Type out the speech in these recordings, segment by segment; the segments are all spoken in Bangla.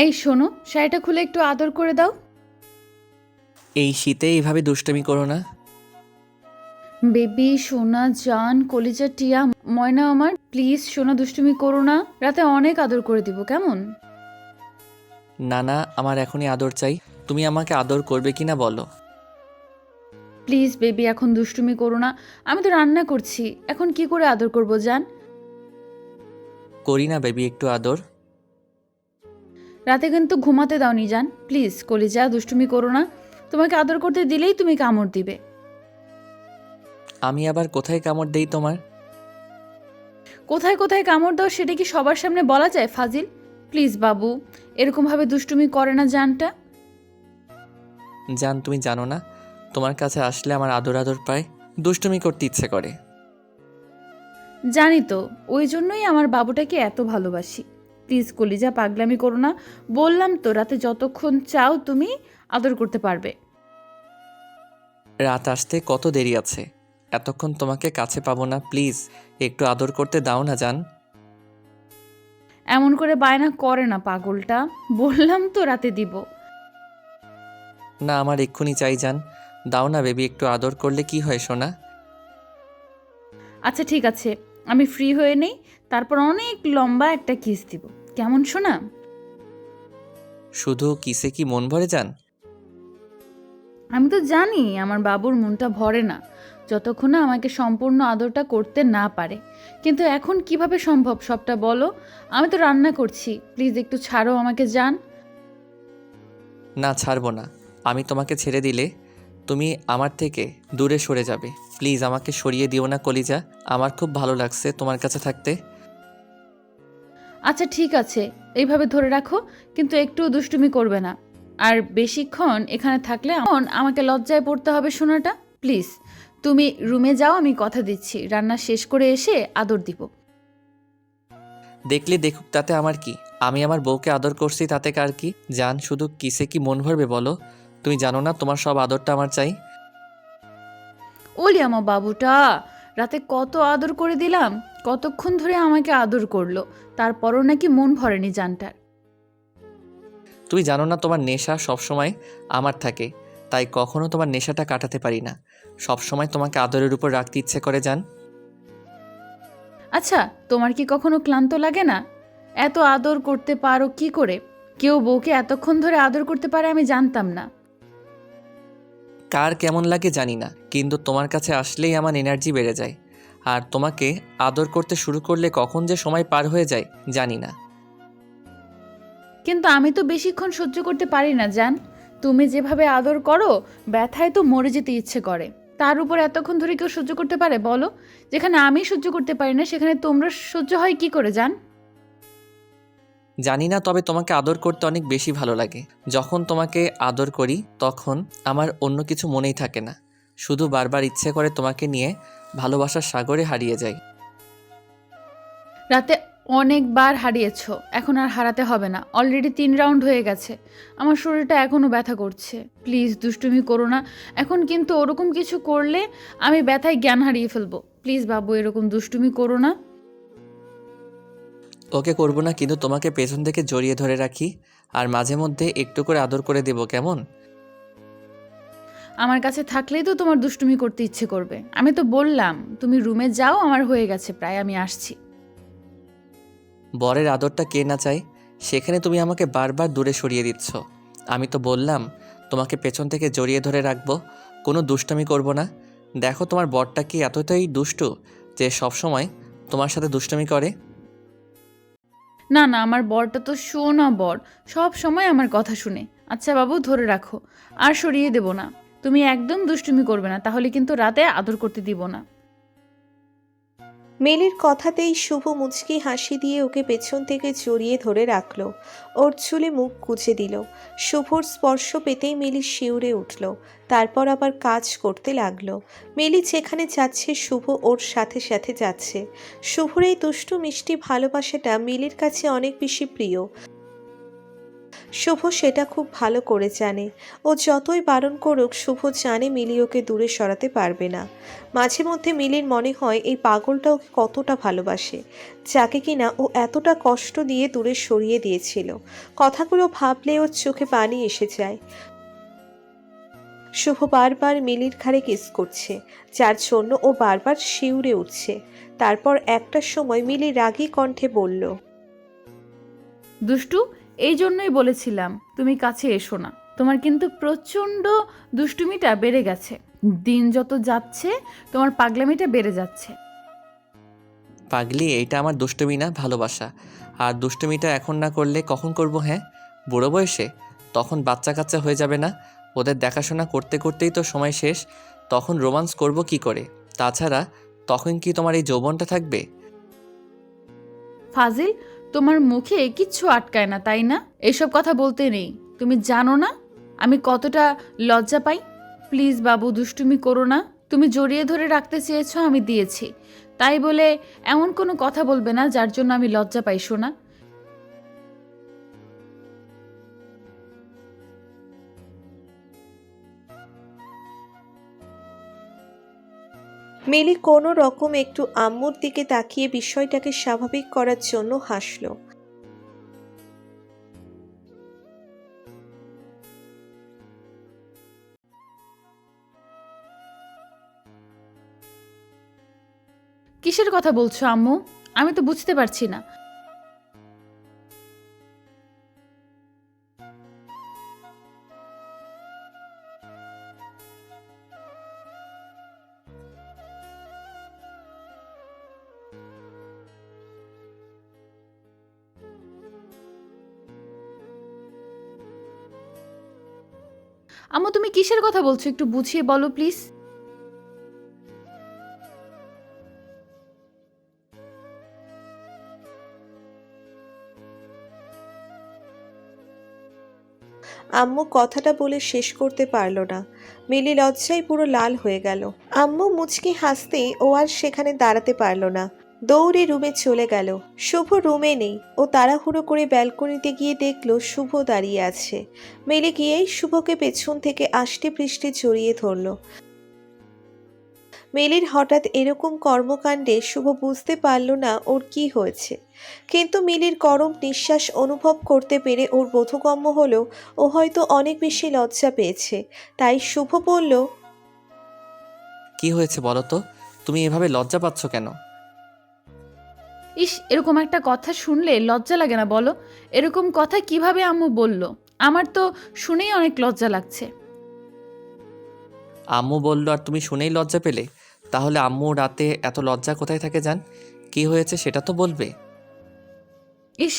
এই শোনো, শাড়িটা খুলে একটু আদর করে দাও। এই শীতে এইভাবে দুষ্টুমি করো না। বেবি সোনা জান কলিজা টিয়া ময়না আমার, প্লিজ সোনা দুষ্টুমি করো না। রাতে অনেক আদর করে দিব, কেমন? না না, আমার এখনই আদর চাই। তুমি আমাকে আদর করবে কিনা বলো। প্লিজ বেবি, এখন দুষ্টুমি করো না। আমি তো রান্না করছি, এখন কি করে আদর করব জান? করি না বেবি একটু আদর। রাতে কিন্তু ঘুমাতে দাওনি জান, প্লিজ কলিজা দুষ্টুমি করো না। তোমাকে আদর করতে দিলেই তুমি কামড় দিবে। আমি আবার কোথায় কামড় দেই তোমার? কোথায় কোথায় কামড় দাও সেটা কি সবার সামনে বলা যায় ফাজিল? প্লিজ বাবু, এরকমভাবে দুষ্টুমি করে না জানটা। জান তুমি জানো না, তোমার কাছে আসলে আমার আদর আদর পায়, দুষ্টুমি করতে ইচ্ছে করে। জানি তো, ওই জন্যই আমার বাবুটাকে এত ভালোবাসি। প্লিজ কলিজা পাগলামি করো না। বললাম তো রাতে যতক্ষণ চাও তুমি আদর করতে পারবে। রাত আসতে কত দেরি আছে, এতক্ষণ তোমাকে কাছে পাবো না? প্লিজ একটু আদর করতে দাও না জান। এমন করে বায়না করে না পাগলটা, বললাম তো রাতে দিব। না আমার এক্ষুনি চাই জান। দাও না বেবি, একটু আদর করলে কি হয় সোনা? আচ্ছা ঠিক আছে, আমি ফ্রি হয়ে নেই, তারপর অনেক লম্বা একটা কিস দিব, কেমন শোনা? শুধু কিসে কি মন ভরে যান? আমি তো জানি আমার বাবুর মনটা ভরে না যতক্ষণ না আমাকে সম্পূর্ণ আদরটা করতে না পারে। কিন্তু এখন কিভাবে সম্ভব সবটা বলো? আমি তো রান্না করছি, প্লিজ একটু ছাড়ো আমাকে জান। না ছাড়বো না। আমি তোমাকে ছেড়ে দিলে তুমি আমার থেকে দূরে সরে যাবে। প্লিজ আমাকে সরিয়ে দিও না কলিজা, আমার খুব ভালো লাগছে তোমার কাছে থাকতে। আচ্ছা ঠিক আছে, এইভাবে ধরে রাখো, কিন্তু একটু দুষ্টুমি করবে না। আর বেশিক্ষণ এখানে থাকলে আমাকে লজ্জায় পড়তে হবে শোনাটা। প্লিজ তুমি রুমে যাও, আমি কথা দিচ্ছি রান্না শেষ করে এসে আদর দিব। দেখলে দেখুক, তাতে আমার কি? আমি আমার বউকে আদর করছি, তাতে কার কি? জান শুধু কিসে কি মন ভরবে বলো? তুমি জানো না তোমার সব আদরটা আমার চাই। ওলি আমার বাবুটা, রাতে কত আদর করে দিলাম, কতক্ষণ ধরে আমাকে আদর করলো, তারপরও নাকি মন ভরেনি জানটার। তুমি জানো না তোমার নেশা সবসময় আমার থাকে, তাই কখনো তোমার নেশাটা কাটাতে পারি না। সবসময় তোমাকে আদরের উপর রাখতে ইচ্ছে করে জান। আচ্ছা, তোমার কি কখনো ক্লান্ত লাগে না? এত আদর করতে পারো কি করে? কেউ বউকে এতক্ষণ ধরে আদর করতে পারে আমি জানতাম না। কার কেমন লাগে জানি না, কিন্তু তোমার কাছে আসলেই আমার এনার্জি বেড়ে যায়। আর তোমাকে আদর করতে শুরু করলে কখন যে সময় পার হয়ে যায় জানি না। কিন্তু আমি তো বেশিক্ষণ সহ্য করতে পারি না জান। তুমি যেভাবে আদর করো, ব্যথায় তো মরে যেতে ইচ্ছে করে। তার উপর এতক্ষণ ধরে কেউ সহ্য করতে পারে বলো? যেখানে আমি সহ্য করতে পারি না সেখানে তোমরা সহ্য হয় কি করে জান? জানি না, তবে তোমাকে আদর করতে অনেক বেশি ভালো লাগে। যখন তোমাকে আদর করি তখন আমার অন্য কিছু মনেই থাকে না, শুধু বারবার ইচ্ছে করে তোমাকে নিয়ে ভালোবাসার সাগরে হারিয়ে যাই। রাতে অনেকবার হারিয়েছো, এখন আর হারাতে হবে না, অলরেডি 3 রাউন্ড হয়ে গেছে। আমার শরীরটা এখনও ব্যথা করছে। প্লিজ দুষ্টুমি করো না। এখন কিন্তু ওরকম কিছু করলে আমি ব্যথায় জ্ঞান হারিয়ে ফেলবো। প্লিজ বাবু, এরকম দুষ্টুমি করো না। ওকে করবো না, কিন্তু তোমাকে পেছন থেকে জড়িয়ে ধরে রাখি আর মাঝে মধ্যে একটু করে আদর করে দেবো, কেমন? আমার কাছে থাকলেই তো তোমার দুষ্টুমি করতে ইচ্ছে করবে। আমি তো বললাম তুমি রুমে যাও, আমার হয়ে গেছে প্রায়, আমি আসছি। বরের আদরটা কে না চায়? সেখানে তুমি আমাকে বারবার দূরে সরিয়ে দিচ্ছ। আমি তো বললাম তোমাকে পেছন থেকে জড়িয়ে ধরে রাখবো, কোনো দুষ্টামি করব না। দেখো তোমার বরটা কি এতটাই দুষ্টু যে সবসময় তোমার সাথে দুষ্টামি করে? না না, আমার বরটা তো শোনা বর, সব সময় আমার কথা শুনে। আচ্ছা বাবু ধরে রাখো, আর সরিয়ে দেব না। তুমি একদম দুষ্টুমি করবে না, তাহলে কিন্তু রাতে আদর করতে দিব না। মিলির কথাতেই শুভ মুচকি হাসি দিয়ে ওকে পেছন থেকে জড়িয়ে ধরে রাখল। ওর চুলে মুখ গুজে দিল। শুভর স্পর্শ পেতেই মিলি শিউরে উঠল। তারপর আবার কাজ করতে লাগলো। মিলি যেখানে যাচ্ছে শুভ ওর সাথে সাথে যাচ্ছে। শুভর এই দুষ্টু মিষ্টি ভালোবাসাটা মিলির কাছে অনেক বেশি প্রিয়। শুভ সেটা খুব ভালো করে জানে। ও যতই বারণ করুক শুভ জানে মিলি ওকে দূরে সরাতে পারবে না। মাঝে মধ্যে মিলির মনে হয় এই পাগলটা ওকে কতটা ভালোবাসে, যাকে কিনা ও এতটা কষ্ট দিয়ে দূরে সরিয়ে দিয়েছিল। কথাগুলো ভাবলে ওর চোখে পানি এসে যায়। শুভ বারবার মিলির ঘাড়ে কিস করছে, যার জন্য ও বারবার শিউরে উঠছে। তারপর একটা সময় মিলি রাগী কণ্ঠে বলল, দুষ্টু, এই জন্যই বলেছিলাম তুমি কাছে এসো না। তোমার কিন্তু প্রচণ্ড দুষ্টুমিটা বেড়ে গেছে। দিন যত যাচ্ছে তোমার পাগলামিটা বেড়ে যাচ্ছে। পাগলি, এইটা আমার দুষ্টুমি না, ভালোবাসা। আর দুষ্টুমিটা এখন না করলে কখন করব? হ্যাঁ, বুড়ো বয়সে? তখন বাচ্চা কাচ্চা হয়ে যাবে না? ওদের দেখাশোনা করতে করতেই তো সময় শেষ। তখন রোমান্স করব কি করে? তাছাড়া তখন কি তোমার এই যৌবনটা থাকবে? ফাজিল, তোমার মুখে কিচ্ছু আটকায় না, তাই না? এইসব কথা বলতে নেই। তুমি জানো না আমি কতটা লজ্জা পাই। প্লিজ বাবু, দুষ্টুমি করো না। তুমি জড়িয়ে ধরে রাখতে চেয়েছো, আমি দিয়েছি। তাই বলে এমন কোনো কথা বলবে না যার জন্য আমি লজ্জা পাই, শোনা। মিলি কোনো রকম একটু আম্মুর দিকে তাকিয়ে বিষয়টাকে স্বাভাবিক করার জন্য হাসল। কিসের কথা বলছো আম্মু? আমি তো বুঝতে পারছি না। আম্মু, তুমি কিসের কথা বলছো? একটু বুঝিয়ে বলো প্লিজ। আম্মু কথাটা বলে শেষ করতে পারল না। মিলি লজ্জায় পুরো লাল হয়ে গেল। আম্মু মুচকি হাসতেই ও আর সেখানে দাঁড়াতে পারল না, দৌড়ে রুমে চলে গেল। শুভ রুমে নেই। ও তাড়াহুড়ো করে ব্যালকনিতে গিয়ে দেখলো শুভ দাঁড়িয়ে আছে। মিলি গিয়েই শুভকে পেছন থেকে আষ্টে পৃষ্ঠে জড়িয়ে ধরল। মিলির হঠাৎ এরকম কর্মকাণ্ডে শুভ বুঝতে পারল না ওর কি হয়েছে, কিন্তু মিলির গরম নিঃশ্বাস অনুভব করতে পেরে ওর বোধগম্য হলো ও হয়তো অনেক বেশি লজ্জা পেয়েছে। তাই শুভ বলল, কি হয়েছে বলো তো? তুমি এভাবে লজ্জা পাচ্ছ কেন? ইস, এরকম একটা কথা শুনলে লজ্জা লাগে না বলো? এরকম কথা কিভাবে আম্মু বলল? আমার তো শুনেই অনেক লজ্জা লাগছে। আম্মু বললো আর তুমি শুনেই লজ্জা পেলে? তাহলে আম্মু রাতে এত লজ্জা কোথায় থাকে জান? কি হয়েছে সেটা তো বলবে। ইস,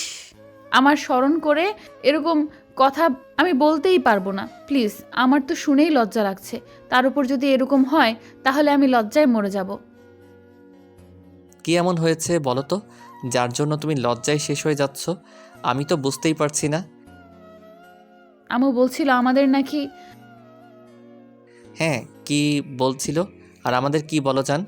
আমার স্মরণ করে এরকম কথা আমি বলতেই পারবো না। প্লিজ, আমার তো শুনেই লজ্জা লাগছে। তার উপর যদি এরকম হয় তাহলে আমি লজ্জায় মরে যাব। কি এমন হয়েছে বলো তো, যার জন্য তুমি লজ্জায় শেষ হয়ে যাচ্ছ? আমি তো বুঝতেই পারছি না। আম্মু বলছিল আমাদের নাকি। হ্যাঁ, কি বলছিল? আর আমাদের কি বলো জান?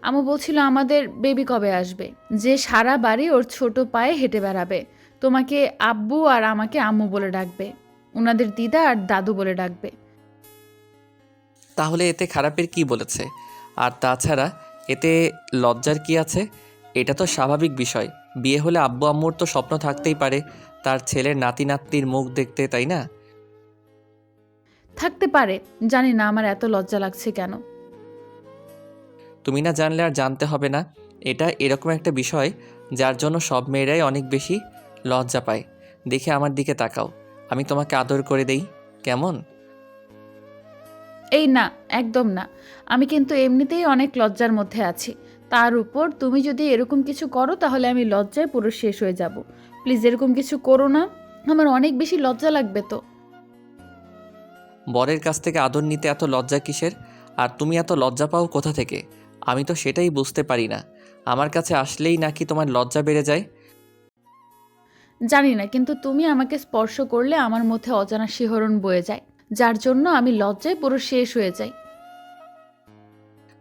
আম্মু বলছিল আমাদের বেবি কবে আসবে, যে সারা বাড়ি ওর ছোট পায়ে হেঁটে বেড়াবে। তোমাকে আব্বু আর আমাকে আম্মু বলে ডাকবে। ওনাদের দিদা আর দাদু বলে ডাকবে। তাহলে এতে খারাপের কি বলেছে? আর তাছাড়া এতে লজ্জার কি আছে? এটা তো স্বাভাবিক বিষয়। বিয়ে হলে আব্বু আম্মুর তো স্বপ্ন থাকতেই পারে তার ছেলের নাতি নাতনির মুখ দেখতে, তাই না? থাকতে পারে, জানি না আমার এত লজ্জা লাগছে কেন। তুমি না জানলে আর জানতে হবে না। এটা এরকম একটা বিষয় যার জন্য সব মেয়েরাই অনেক বেশি লজ্জা পায়। দেখে আমার দিকে তাকাও, আমি তোমাকে আদর করে দেই, কেমন? এই না, একদম না। আমি কিন্তু এমনিতেই অনেক লজ্জার মধ্যে আছি। তার উপর তুমি যদি এরকম কিছু করো তাহলে আমি লজ্জায় পুরো শেষ হয়ে যাব। প্লিজ এরকম কিছু করো না, আমার অনেক বেশি লজ্জা লাগবে তো। বরের কাছ থেকে আদর নিতে এত লজ্জা কিসের? আর তুমি এত লজ্জা পাও কোথা থেকে? আমি তো সেটাই বুঝতে পারি না। আমার কাছে আসলেই নাকি তোমার লজ্জা বেড়ে যায়? জানি না, কিন্তু তুমি আমাকে স্পর্শ করলে আমার মধ্যে অজানা শিহরণ বয়ে যায়, যার জন্য আমি লজ্জায় পুরো শেষ হয়ে যাই।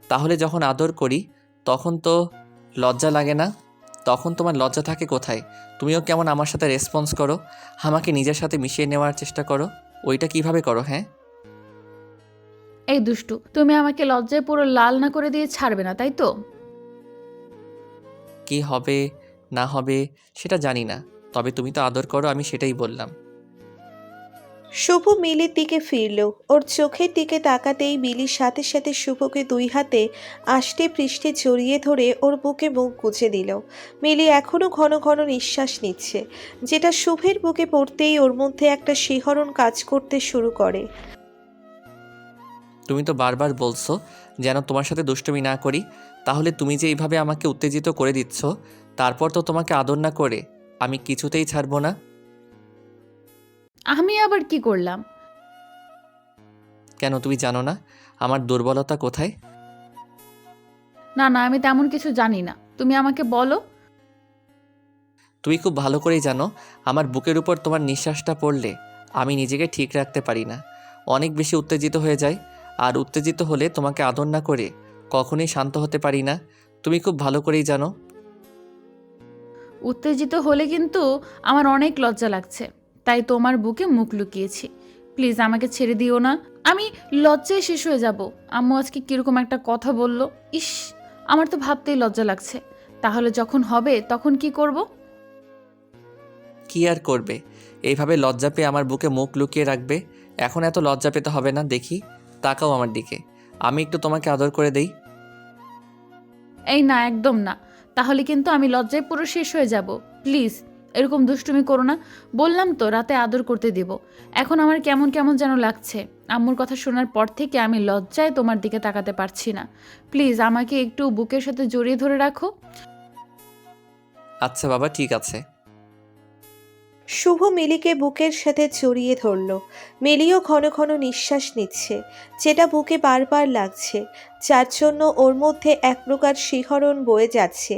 তাহলে যখন আদর করি তখন তো লজ্জা লাগে না? তখন তোমার লজ্জা থাকে কোথায়? তুমিও কেমন আমার সাথে রেসপন্স করো, আমাকে নিজের সাথে মিশিয়ে নেওয়ার চেষ্টা করো। ওইটা কিভাবে করো? হ্যাঁ, এই দুষ্টু, তুমি আমাকে লজ্জায় পুরো লাল না করে দিয়ে ছাড়বে না, তাই তো? কি হবে না হবে সেটা জানি না, তবে তুমি তো আদর করো, আমি সেটাই বললাম। শুভ মিলির দিকে ফিরল। ওর চোখের দিকে তাকাতেই মিলির সাথে সাথে শুভকে দুই হাতে আষ্টে পৃষ্ঠে জড়িয়ে ধরে ওর বুকে মুখ গুজে দিল। মিলি এখনো ঘন ঘন নিঃশ্বাস নিচ্ছে, যেটা শুভের বুকে পড়তেই ওর মধ্যে একটা শিহরণ কাজ করতে শুরু করে। তুমি তো বারবার বলছো যেন তোমার সাথে দুষ্টুমি না করি, তাহলে তুমি যে এইভাবে আমাকে উত্তেজিত করে দিচ্ছ, তারপর তো তোমাকে আদর না করে আমি কিছুতেই ছাড়বো না। আমি আবার কি করলাম? কেন তুমি জানো না আমার দুর্বলতা কোথায়? না না, আমি তেমন কিছু জানি না, তুমি আমাকে বলো। তুমি খুব ভালো করেই জানো আমার বুকের উপর তোমার নিঃশ্বাসটা পড়লে আমি নিজেকে ঠিক রাখতে পারি না, অনেক বেশি উত্তেজিত হয়ে যাই। আর উত্তেজিত হলে তোমাকে আদর না করে কখনোই শান্ত হতে পারি না, তুমি খুব ভালো করেই জানো। উত্তেজিত হলে কিন্তু আমার অনেক লজ্জা লাগছে, তাই তোমার বুকে মুখ লুকিয়েছি। প্লিজ আমাকে ছেড়ে দিও না, আমি লজ্জায় শেষ হয়ে যাব। আম্মু আজকে কিরকম একটা কথা বলল, ইস, আমার তো ভাবতেই লজ্জা লাগছে। তাহলে যখন হবে তখন কি করব? কি আর করবে, এইভাবে লজ্জা পেয়ে আমার বুকে মুখ লুকিয়ে রাখবে? এখন এত লজ্জা পেতে হবে না, দেখি তাকাও আমার দিকে, আমি একটু তোমাকে আদর করে দেই। এই না, একদম না, তাহলে কিন্তু আমি লজ্জায় পুরো শেষ হয়ে যাব। প্লিজ এরকম দুষ্টুমি করো না, বললাম তো রাতে আদর করতে দিব। এখন আমার কেমন কেমন যেন লাগছে। আম্মুর কথা শোনার পর থেকে আমি লজ্জায় তোমার দিকে তাকাতে পারছি না। প্লিজ আমাকে একটু বুকের সাথে জড়িয়ে ধরে রাখো। আচ্ছা বাবা, ঠিক আছে। শুভ মিলিকে বুকের সাথে জড়িয়ে ধরল। মিলিও ঘন ঘন নিঃশ্বাস নিচ্ছে, যেটা বুকে বারবার লাগছে, যার জন্য ওর মধ্যে এক প্রকার শিহরণ বয়ে যাচ্ছে।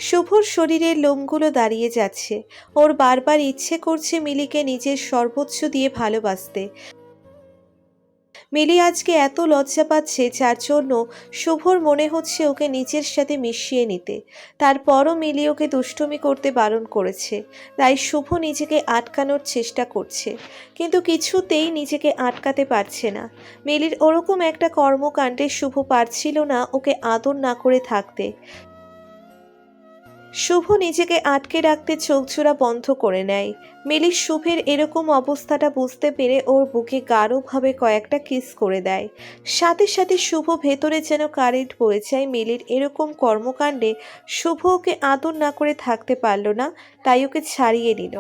শুভর শরীরের লোমগুলো দাঁড়িয়ে যাচ্ছে। ওর বারবার ইচ্ছে করছে মিলিকে নিজের সর্বোচ্চ দিয়ে ভালোবাসতে। মিলি আজকে এত লজ্জা পাচ্ছে, যার জন্য শুভর মনে হচ্ছে ওকে নিজের সাথে মিশিয়ে নিতে। তারপরও মিলি ওকে দুষ্টুমি করতে বারণ করেছে, তাই শুভ নিজেকে আটকানোর চেষ্টা করছে, কিন্তু কিছুতেই নিজেকে আটকাতে পারছে না। মিলির ওরকম একটা কর্মকাণ্ডে শুভ পারছিল না ওকে আদর না করে থাকতে। শুভ নিজেকে আটকে রাখতে চোখজোড়া বন্ধ করে নেয়। মিলি শুভের এরকম অবস্থাটা বুঝতে পেরে ওর বুকে গাঢ়ভাবে কয়েকটা কিস করে দেয়। সাথে সাথে শুভ ভেতরে যেন কারেন্ট বয়ে যায়। মিলির এরকম কর্মকাণ্ডে শুভ ওকে আদর না করে থাকতে পারল না, তাই ওকে ছাড়িয়ে নিল।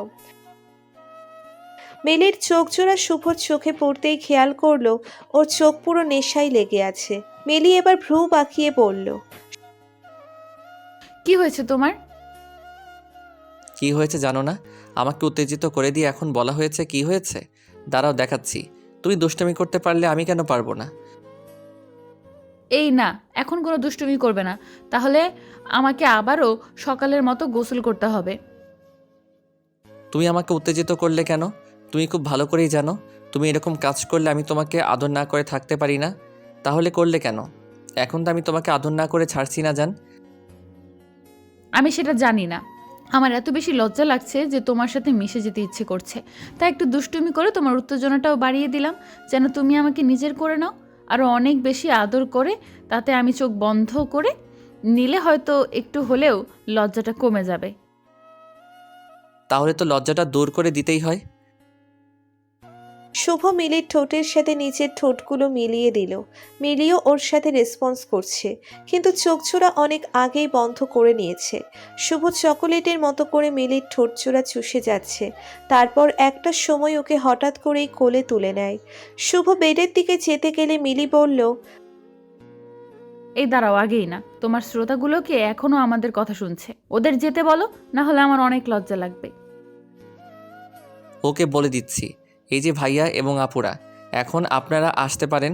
মিলির চোখজোড়া শুভর চোখে পড়তেই খেয়াল করলো ওর চোখ পুরো নেশায় লেগে আছে। মিলি এবার ভ্রু বাঁকিয়ে বলল, কি হয়েছে তোমার? কি হয়েছে জানো না? আমাকে উত্তেজিত করে দিয়ে এখন বলা হয়েছে কি হয়েছে? দাঁড়াও দেখাচ্ছি। তুমি দুষ্টামি করতে পারলে আমি কেন পারবো না? এই না, এখন কোনো দুষ্টুমি করবে না, তাহলে আমাকে আবারও সকালের মতো গোসল করতে হবে। তুমি আমাকে উত্তেজিত করলে কেন? তুমি খুব ভালো করেই জানো তুমি এরকম কাজ করলে আমি তোমাকে আদর না করে থাকতে পারি না, তাহলে করলে কেন? এখন তো আমি তোমাকে আদর না করে ছাড়ছি না জান। আমি সেটা জানি না, আমার এত বেশি লজ্জা লাগছে যে তোমার সাথে মিশে যেতে ইচ্ছে করছে, তাই একটু দুষ্টুমি করে তোমার উত্তেজনাটাও বাড়িয়ে দিলাম, যেন তুমি আমাকে নিজের করে নাও, আরও অনেক বেশি আদর করে। তাতে আমি চোখ বন্ধ করে নিলে হয়তো একটু হলেও লজ্জাটা কমে যাবে। তাহলে তো লজ্জাটা দূর করে দিতেই হয়। শুভ মিলির ঠোঁটের সাথে নিচের ঠোঁটগুলো মিলিয়ে দিল। মিলিও ওর সাথে রেসপন্স করছে, কিন্তু চোখজোড়া অনেক আগেই বন্ধ করে নিয়েছে। শুভ চকোলেটের মতো করে মিলির ঠোঁটজোড়া চুষে যাচ্ছে। তারপর একটা সময় ওকে হঠাৎ করেই কোলে তুলে নেয়। শুভ বেডের দিকে যেতে গেলে মিলি বলল, এই দাঁড়াও, আগেই না, তোমার শ্রোতাগুলোকে এখনো আমাদের কথা শুনছে, ওদের যেতে বলো, না হলে আমার অনেক লজ্জা লাগবে। ওকে বলে দিচ্ছি, এই যে ভাইয়া এবং আপুরা, এখন আপনারা আসতে পারেন।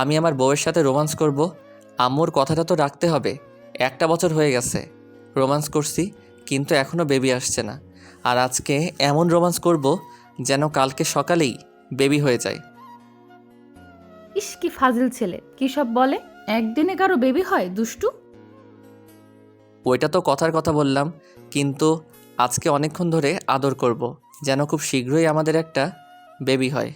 আমি আমার বউয়ের সাথে রোমান্স করব। আম্মুর কথাটা তো রাখতে হবে। 1 বছর হয়ে গেছে রোমান্স করছি, কিন্তু এখনও বেবি আসছে না। আর আজকে এমন রোমান্স করব যেন কালকে সকালেই বেবি হয়ে যায়। ইস, কি ফাজিল ছেলে, কি সব বলে! একদিনে কারো বেবি হয়, দুষ্টু! ওইটা তো কথার কথা বললাম, কিন্তু আজকে অনেকক্ষণ ধরে আদর করব, যেন খুব শীঘ্রই আমাদের একটা বেবি হয়।